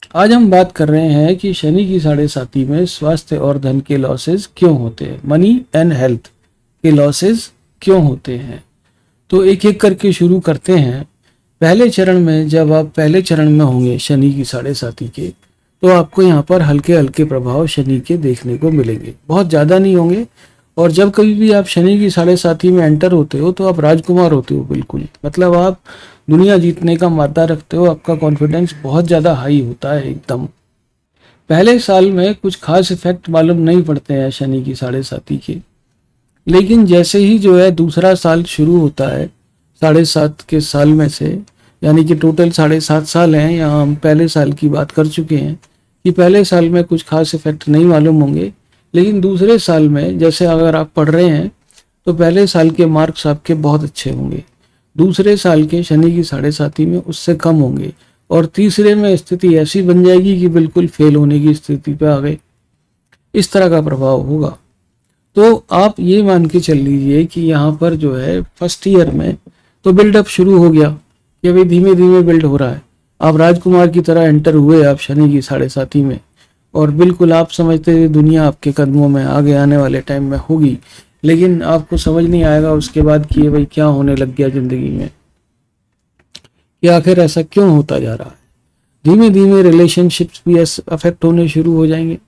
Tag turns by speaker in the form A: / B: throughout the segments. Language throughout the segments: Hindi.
A: आज हम बात कर रहे हैं कि शनि की साढ़े साथी में स्वास्थ्य और धन के लॉसेस क्यों होते हैं, मनी एंड हेल्थ के लॉसेस क्यों होते हैं। तो एक एक करके शुरू करते हैं। पहले चरण में, जब आप पहले चरण में होंगे शनि की साढ़े साथी के, तो आपको यहाँ पर हल्के हल्के प्रभाव शनि के देखने को मिलेंगे, बहुत ज़्यादा नहीं होंगे। और जब कभी भी आप शनि की साढ़े साथी में एंटर होते हो तो आप राजकुमार होते हो, बिल्कुल। मतलब आप दुनिया जीतने का मादा रखते हो, आपका कॉन्फिडेंस बहुत ज़्यादा हाई होता है एकदम। पहले साल में कुछ खास इफेक्ट मालूम नहीं पड़ते हैं शनि की साढ़े साथी के, लेकिन जैसे ही जो है दूसरा साल शुरू होता है साढ़े सात के साल में से, यानी कि टोटल 7.5 साल हैं, यहाँ हम पहले साल की बात कर चुके हैं कि पहले साल में कुछ खास इफेक्ट नहीं मालूम होंगे, लेकिन दूसरे साल में जैसे अगर आप पढ़ रहे हैं तो पहले साल के मार्क्स आपके बहुत अच्छे होंगे, दूसरे साल के शनि की साढ़े साथी में उससे कम होंगे, और तीसरे में स्थिति ऐसी बन जाएगी कि बिल्कुल फेल होने की स्थिति पे आ गए। इस तरह का प्रभाव होगा। तो आप ये मान के चल लीजिए कि यहाँ पर जो है फर्स्ट ईयर में तो बिल्डअप शुरू हो गया कि अभी धीमे धीमे बिल्ड हो रहा है। आप राजकुमार की तरह एंटर हुए आप शनि की साढ़े साथी में, और बिल्कुल आप समझते थे दुनिया आपके कदमों में आगे आने वाले टाइम में होगी, लेकिन आपको समझ नहीं आएगा उसके बाद कि ये भाई क्या होने लग गया जिंदगी में, कि आखिर ऐसा क्यों होता जा रहा है। धीमे धीमे रिलेशनशिप्स भी अफेक्ट होने शुरू हो जाएंगे।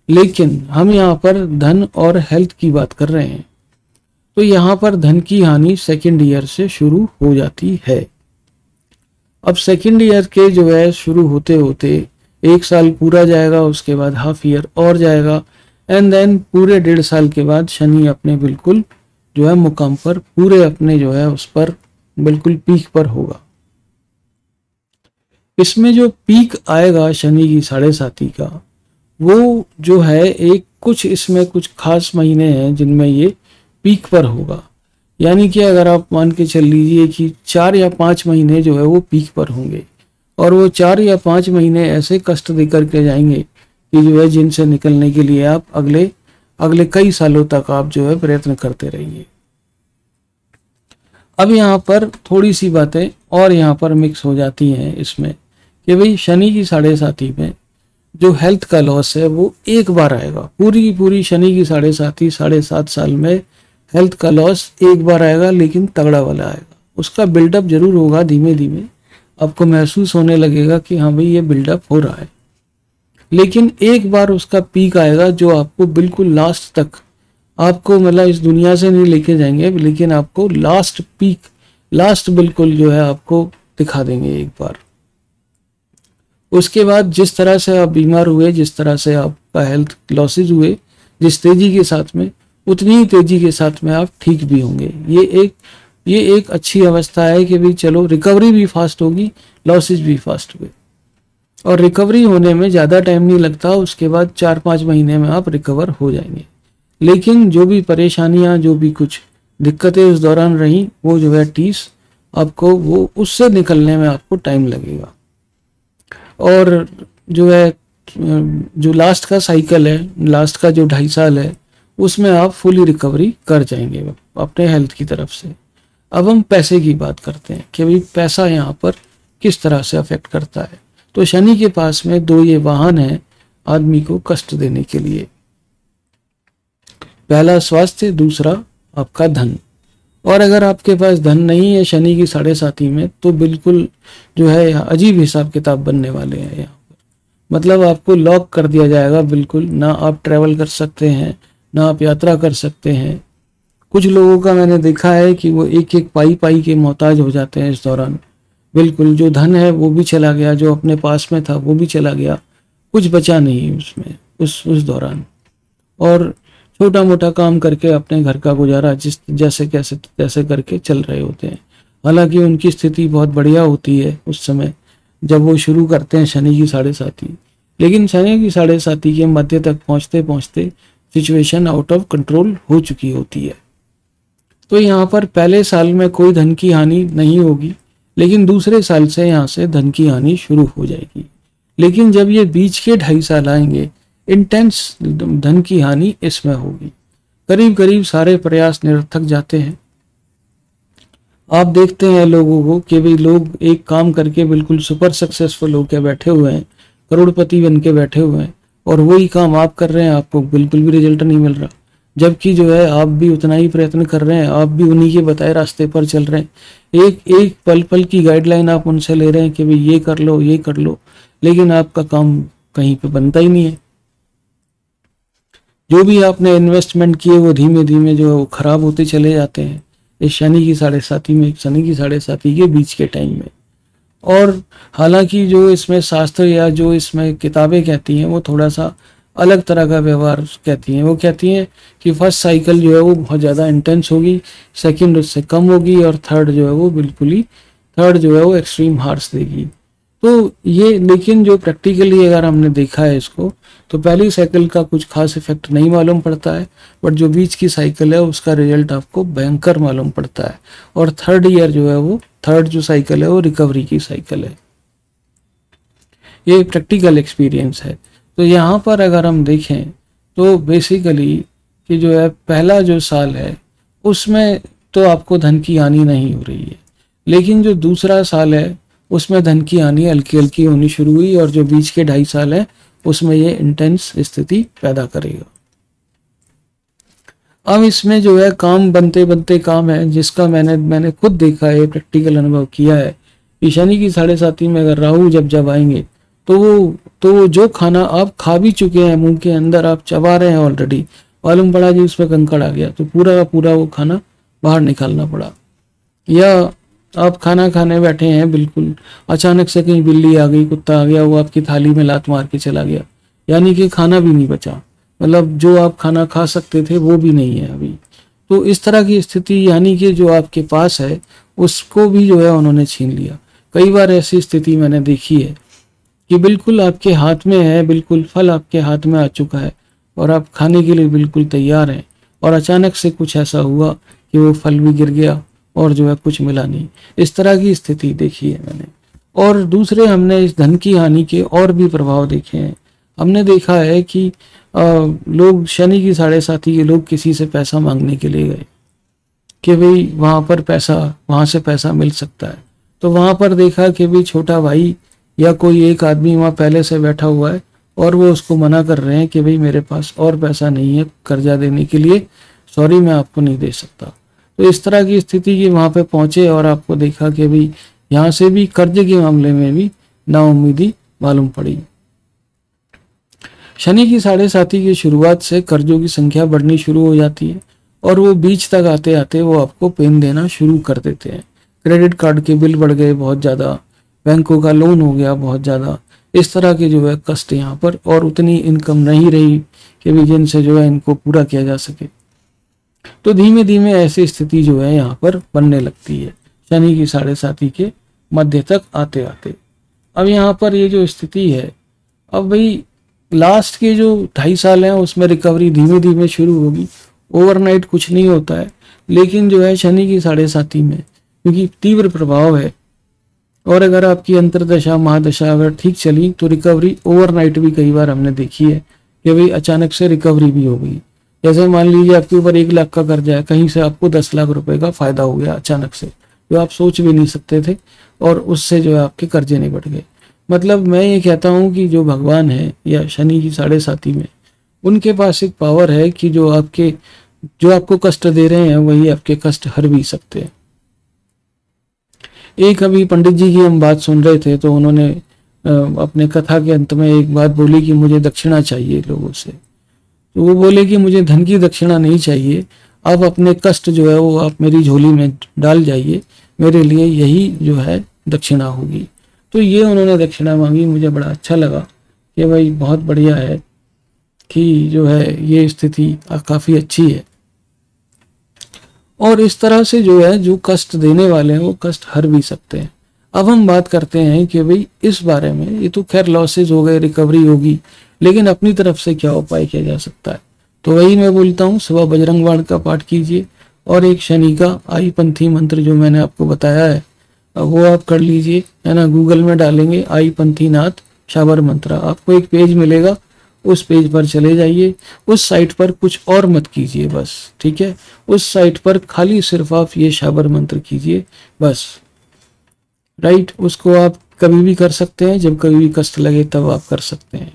A: लेकिन हम यहाँ पर धन और हेल्थ की बात कर रहे हैं, तो यहाँ पर धन की हानि सेकेंड ईयर से शुरू हो जाती है। अब सेकेंड ईयर के जो है शुरू होते होते 1 साल पूरा जाएगा, उसके बाद हाफ ईयर और जाएगा, एंड देन पूरे 1.5 साल के बाद शनि अपने बिल्कुल जो है मुकाम पर, पूरे अपने जो है उस पर बिल्कुल पीक पर होगा। इसमें जो पीक आएगा शनि की साढ़े साथी का, वो जो है एक कुछ इसमें कुछ खास महीने हैं जिनमें ये पीक पर होगा। यानी कि अगर आप मान के चल लीजिए कि 4 या 5 महीने जो है वो पीक पर होंगे, और वो 4 या 5 महीने ऐसे कष्ट देकर के जाएंगे कि जो है जिनसे निकलने के लिए आप अगले कई सालों तक आप जो है प्रयत्न करते रहिए। अब यहाँ पर थोड़ी सी बातें और यहाँ पर मिक्स हो जाती हैं इसमें कि भाई शनि की साढ़े साथी में जो हेल्थ का लॉस है वो एक बार आएगा। पूरी की पूरी शनि की साढ़े साथी 7.5 साल में हेल्थ का लॉस एक बार आएगा, लेकिन तगड़ा वाला आएगा। उसका बिल्डअप जरूर होगा, धीमे धीमे आपको महसूस होने लगेगा कि हाँ भाई ये बिल्डअप हो रहा है, लेकिन एक बार उसका पीक आएगा जो आपको बिल्कुल लास्ट तक, आपको मतलब इस दुनिया से नहीं लेके जाएंगे, लेकिन आपको लास्ट पीक, लास्ट बिल्कुल जो है आपको दिखा देंगे एक बार। उसके बाद जिस तरह से आप बीमार हुए, जिस तरह से आपका हेल्थ लॉसेज हुए, जिस तेजी के साथ में, उतनी ही तेजी के साथ में आप ठीक भी होंगे। ये एक अच्छी अवस्था है कि भाई चलो रिकवरी भी फास्ट होगी, लॉसेज भी फास्ट हुए, और रिकवरी होने में ज़्यादा टाइम नहीं लगता। उसके बाद 4-5 महीने में आप रिकवर हो जाएंगे। लेकिन जो भी परेशानियां, जो भी कुछ दिक्कतें उस दौरान रहीं, वो जो है आपको वो उससे निकलने में आपको टाइम लगेगा। और जो है जो लास्ट का साइकिल है, लास्ट का जो 2.5 साल है, उसमें आप फुली रिकवरी कर जाएंगे अपने हेल्थ की तरफ से। अब हम पैसे की बात करते हैं कि भाई पैसा यहाँ पर किस तरह से अफेक्ट करता है। तो शनि के पास में 2 ये वाहन हैं आदमी को कष्ट देने के लिए। पहला स्वास्थ्य, दूसरा आपका धन। और अगर आपके पास धन नहीं है शनि की साढ़े साथी में, तो बिल्कुल जो है अजीब हिसाब किताब बनने वाले हैं यहाँ पर। मतलब आपको लॉक कर दिया जाएगा बिल्कुल, ना आप ट्रैवल कर सकते हैं, ना आप यात्रा कर सकते हैं। कुछ लोगों का मैंने देखा है कि वो एक एक पाई के मोहताज हो जाते हैं इस दौरान। बिल्कुल जो धन है वो भी चला गया, जो अपने पास में था वो भी चला गया, कुछ बचा नहीं उसमें उस दौरान। और छोटा मोटा काम करके अपने घर का गुजारा जैसे कैसे तैसे करके चल रहे होते हैं। हालांकि उनकी स्थिति बहुत बढ़िया होती है उस समय जब वो शुरू करते हैं शनि की साढ़े साथी। लेकिन शनि की साढ़े साथी के मध्य तक पहुंचते पहुंचते सिचुएशन आउट ऑफ कंट्रोल हो चुकी होती है। तो यहाँ पर पहले साल में कोई धन की हानि नहीं होगी, लेकिन दूसरे साल से यहाँ से धन की हानि शुरू हो जाएगी। लेकिन जब ये बीच के 2.5 साल आएंगे, इंटेंस धन की हानि इसमें होगी। करीब करीब सारे प्रयास निरर्थक जाते हैं। आप देखते हैं लोगों को कि भाई लोग एक काम करके बिल्कुल सुपर सक्सेसफुल होकर बैठे हुए हैं, करोड़पति बन के बैठे हुए हैं और वही काम आप कर रहे हैं, आपको बिल्कुल भी रिजल्ट नहीं मिल रहा। जबकि जो है आप भी उतना ही प्रयत्न कर रहे हैं, आप भी उन्हीं के बताए रास्ते पर चल रहे हैं, एक एक पल पल की गाइडलाइन आप उनसे ले रहे हैं कि भाई ये कर लो ये कर लो, लेकिन आपका काम कहीं पे बनता ही नहीं है। जो भी आपने इन्वेस्टमेंट किए वो धीमे धीमे जो है वो खराब होते चले जाते हैं इस शनि की साढ़े साथी में, शनि की साढ़े साथी के बीच के टाइम में। और हालांकि जो इसमें शास्त्र या जो इसमें किताबें कहती हैं वो थोड़ा सा अलग तरह का व्यवहार कहती हैं। वो कहती हैं कि फर्स्ट साइकिल जो है वो बहुत ज़्यादा इंटेंस होगी, सेकंड उससे कम होगी, और थर्ड जो है वो बिल्कुल ही, थर्ड जो है वो एक्सट्रीम हार्श देगी। तो ये, लेकिन जो प्रैक्टिकली अगर हमने देखा है इसको, तो पहली साइकिल का कुछ खास इफेक्ट नहीं मालूम पड़ता है, बट जो बीच की साइकिल है उसका रिजल्ट आपको भयंकर मालूम पड़ता है। और थर्ड ईयर जो है वो, थर्ड जो साइकिल है वो रिकवरी की साइकिल है। ये प्रैक्टिकल एक्सपीरियंस है। तो यहाँ पर अगर हम देखें तो बेसिकली कि जो है पहला जो साल है उसमें तो आपको धन की हानि नहीं हो रही है, लेकिन जो दूसरा साल है उसमें धन की हानि हल्की हल्की होनी शुरू हुई, और जो बीच के 2.5 साल है उसमें ये इंटेंस स्थिति पैदा करेगा। अब इसमें जो है काम बनते बनते काम है, जिसका मैंने खुद देखा है, प्रैक्टिकल अनुभव किया है कि शनि की साढ़े साथी में अगर राहु जब आएंगे तो वो जो खाना आप खा भी चुके हैं, मुंह के अंदर आप चबा रहे हैं ऑलरेडी, मालूम पड़ा जी उसमें कंकड़ आ गया, तो पूरा का पूरा वो खाना बाहर निकालना पड़ा। या आप खाना खाने बैठे हैं, बिल्कुल अचानक से कहीं बिल्ली आ गई, कुत्ता आ गया, वो आपकी थाली में लात मार के चला गया, यानी कि खाना भी नहीं बचा, मतलब जो आप खाना खा सकते थे वो भी नहीं है अभी। तो इस तरह की स्थिति, यानी कि जो आपके पास है उसको भी जो है उन्होंने छीन लिया। कई बार ऐसी स्थिति मैंने देखी है कि बिल्कुल आपके हाथ में है, बिल्कुल फल आपके हाथ में आ चुका है और आप खाने के लिए बिल्कुल तैयार हैं, और अचानक से कुछ ऐसा हुआ कि वो फल भी गिर गया और जो है कुछ मिला नहीं। इस तरह की स्थिति देखी है मैंने। और दूसरे हमने इस धन की हानि के और भी प्रभाव देखे हैं। हमने देखा है कि लोग, शनि की साढ़े साथी के लोग किसी से पैसा मांगने के लिए गए कि भाई वहां पर पैसा, वहां से पैसा मिल सकता है, तो वहां पर देखा कि भाई छोटा भाई या कोई एक आदमी वहां पहले से बैठा हुआ है और वो उसको मना कर रहे हैं कि भाई मेरे पास और पैसा नहीं है कर्जा देने के लिए, सॉरी मैं आपको नहीं दे सकता। तो इस तरह की स्थिति की वहां पे पहुंचे और आपको देखा कि भाई यहाँ से भी कर्ज के मामले में भी नाउम्मीदी मालूम पड़ी। शनि की साढ़े साथी की शुरुआत से कर्जों की संख्या बढ़नी शुरू हो जाती है और वो बीच तक आते आते वो आपको पेन देना शुरू कर देते हैं। क्रेडिट कार्ड के बिल बढ़ गए बहुत ज़्यादा, बैंकों का लोन हो गया बहुत ज़्यादा, इस तरह के जो है कष्ट यहाँ पर, और उतनी इनकम नहीं रही कि भी जिनसे जो है इनको पूरा किया जा सके। तो धीमे धीमे ऐसी स्थिति जो है यहाँ पर बनने लगती है शनि की साढ़े साथी के मध्य तक आते आते। अब यहाँ पर ये जो स्थिति है, अब भाई लास्ट के जो 2.5 साल हैं उसमें रिकवरी धीमे धीमे शुरू होगी, ओवरनाइट कुछ नहीं होता है, लेकिन जो है शनि की साढ़े साथी में क्योंकि तीव्र प्रभाव है, और अगर आपकी अंतरदशा महादशा अगर ठीक चली तो रिकवरी ओवरनाइट भी कई बार हमने देखी है कि भाई अचानक से रिकवरी भी हो गई। जैसे मान लीजिए आपके ऊपर 1 लाख का कर्जा है, कहीं से आपको 10 लाख रुपए का फायदा हो गया अचानक से, जो आप सोच भी नहीं सकते थे, और उससे जो है आपके कर्जे नहीं बढ़ गए। मतलब मैं ये कहता हूँ कि जो भगवान है या शनि की साढ़े साथी में, उनके पास एक पावर है कि जो आपको कष्ट दे रहे हैं वही आपके कष्ट हर भी सकते हैं। एक अभी पंडित जी की हम बात सुन रहे थे, तो उन्होंने अपने कथा के अंत में एक बात बोली कि मुझे दक्षिणा चाहिए लोगों से। तो वो बोले कि मुझे धन की दक्षिणा नहीं चाहिए, आप अपने कष्ट जो है वो आप मेरी झोली में डाल जाइए, मेरे लिए यही जो है दक्षिणा होगी। तो ये उन्होंने दक्षिणा मांगी, मुझे बड़ा अच्छा लगा कि भाई बहुत बढ़िया है कि जो है ये स्थिति काफ़ी अच्छी है, और इस तरह से जो है जो कष्ट देने वाले हैं वो कष्ट हर भी सकते हैं। अब हम बात करते हैं कि भाई इस बारे में, ये तो खैर लॉसेज हो गए, रिकवरी होगी, लेकिन अपनी तरफ से क्या उपाय किया जा सकता है। तो वही मैं बोलता हूँ, सुबह बजरंग बाण का पाठ कीजिए, और एक शनि का आई पंथी मंत्र जो मैंने आपको बताया है वो आप कर लीजिए, है ना। गूगल में डालेंगे आई पंथी नाथ शाबर मंत्र, आपको एक पेज मिलेगा, उस पेज पर चले जाइए। उस साइट पर कुछ और मत कीजिए बस, ठीक है। उस साइट पर खाली सिर्फ आप ये शाबर मंत्र कीजिए बस, राइट। उसको आप कभी भी कर सकते हैं, जब कभी भी कष्ट लगे तब आप कर सकते हैं।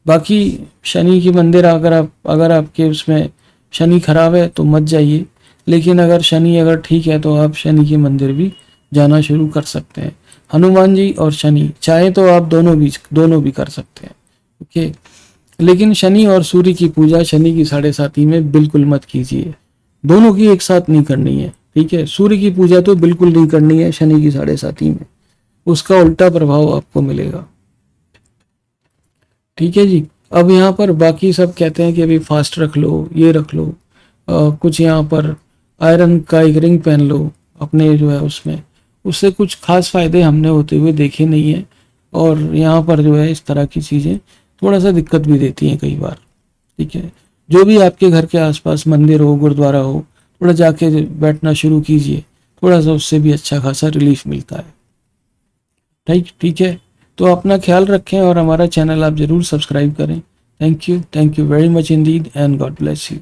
A: बाकी शनि के मंदिर अगर आपके उसमें शनि खराब है तो मत जाइए, लेकिन अगर शनि अगर ठीक है तो आप शनि के मंदिर भी जाना शुरू कर सकते हैं। हनुमान जी और शनि चाहे तो आप दोनों भी कर सकते हैं। ओके, लेकिन शनि और सूर्य की पूजा शनि की 7.5 में बिल्कुल मत कीजिए, दोनों की एक साथ नहीं करनी है। ठीक है, सूर्य की पूजा तो बिल्कुल नहीं करनी है शनि की 7.5 में, उसका उल्टा प्रभाव आपको मिलेगा। ठीक है जी। अब यहाँ पर बाकी सब कहते हैं कि अभी फास्ट रख लो, ये रख लो, कुछ यहाँ पर आयरन का एक रिंग पहन लो अपने जो है उसमें, उससे कुछ खास फायदे हमने होते हुए देखे नहीं है। और यहाँ पर जो है इस तरह की चीज़ें थोड़ा सा दिक्कत भी देती हैं कई बार। ठीक है, जो भी आपके घर के आसपास मंदिर हो, गुरुद्वारा हो, थोड़ा जाके बैठना शुरू कीजिए, थोड़ा सा उससे भी अच्छा खासा रिलीफ मिलता है। ठीक है, तो अपना ख्याल रखें और हमारा चैनल आप ज़रूर सब्सक्राइब करें। Thank you very much Indeed and God bless you.